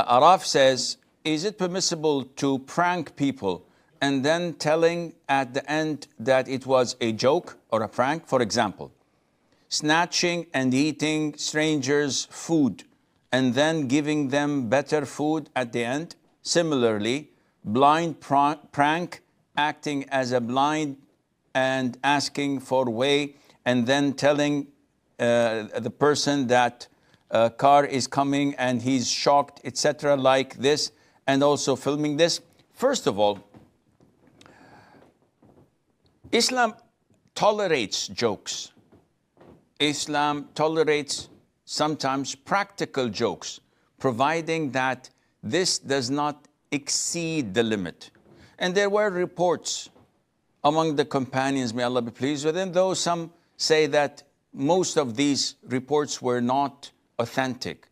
Araf says, is it permissible to prank people and then telling at the end that it was a joke or a prank? For example, snatching and eating strangers' food and then giving them better food at the end. Similarly, blind prank, acting as a blind and asking for way and then telling the person that a car is coming and he's shocked, etc., like this, and also filming this. First of all, Islam tolerates jokes. Islam tolerates sometimes practical jokes, providing that this does not exceed the limit. And there were reports among the companions, may Allah be pleased with them, though some say that most of these reports were not authentic,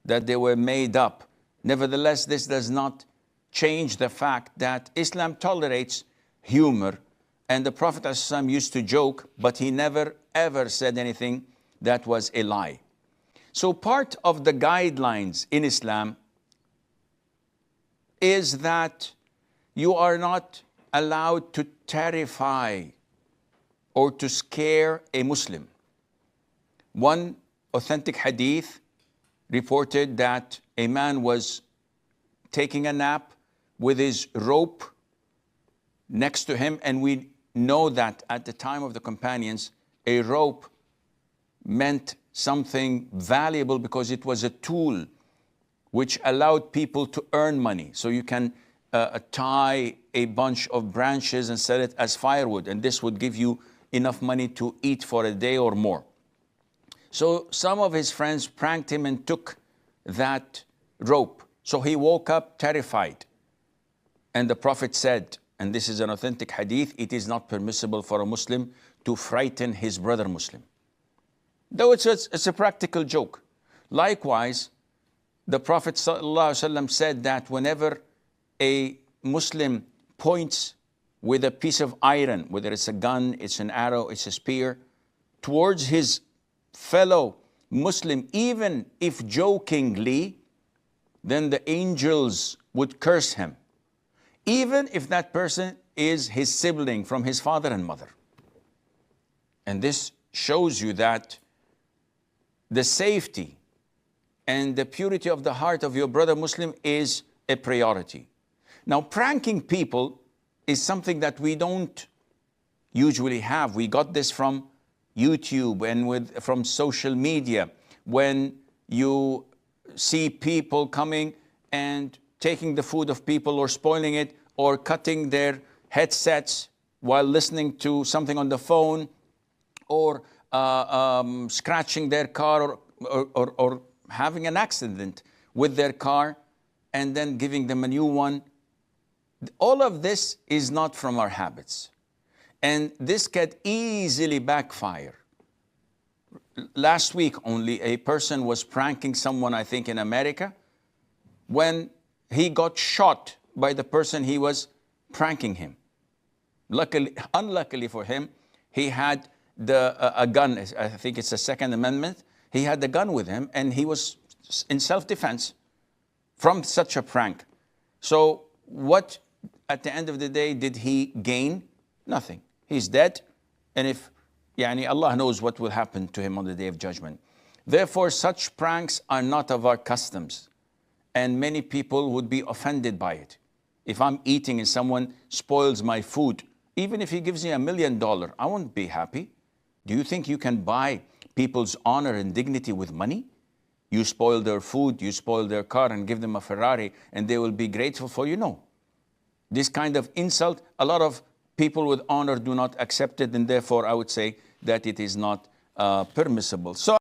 that they were made up. Nevertheless, this does not change the fact that Islam tolerates humor, and the Prophet ﷺ used to joke, but he never ever said anything that was a lie. So part of the guidelines in Islam is that you are not allowed to terrify or to scare a Muslim. One authentic hadith reported that a man was taking a nap with his rope next to him, and we know that at the time of the companions, a rope meant something valuable because it was a tool which allowed people to earn money. So you can tie a bunch of branches and sell it as firewood, and this would give you enough money to eat for a day or more. So some of his friends pranked him and took that rope. So he woke up terrified. And the Prophet said, and this is an authentic hadith, it is not permissible for a Muslim to frighten his brother Muslim. Though it's a practical joke. Likewise, the Prophet ﷺ said that whenever a Muslim points with a piece of iron, whether it's a gun, it's an arrow, it's a spear, towards his fellow Muslim, even if jokingly, then the angels would curse him, even if that person is his sibling from his father and mother. And this shows you that the safety and the purity of the heart of your brother Muslim is a priority. Now, pranking people is something that we don't usually have. We got this from YouTube and from social media. When you see people coming and taking the food of people or spoiling it or cutting their headsets while listening to something on the phone, or scratching their car, or having an accident with their car and then giving them a new one. All of this is not from our habits. And this can easily backfire. Last week only, a person was pranking someone, I think in America, when he got shot by the person he was pranking him. Unluckily for him, he had a gun. I think it's the Second Amendment. He had the gun with him, and he was in self-defense from such a prank. So what, at the end of the day, did he gain? Nothing. He's dead, and if Allah knows what will happen to him on the Day of Judgment. Therefore, such pranks are not of our customs, and many people would be offended by it. If I'm eating and someone spoils my food, even if he gives me $1 million, I won't be happy. Do you think you can buy people's honor and dignity with money? You spoil their food, you spoil their car and give them a Ferrari, and they will be grateful for you? No. This kind of insult, a lot of people with honor do not accept it, and therefore I would say that it is not permissible. So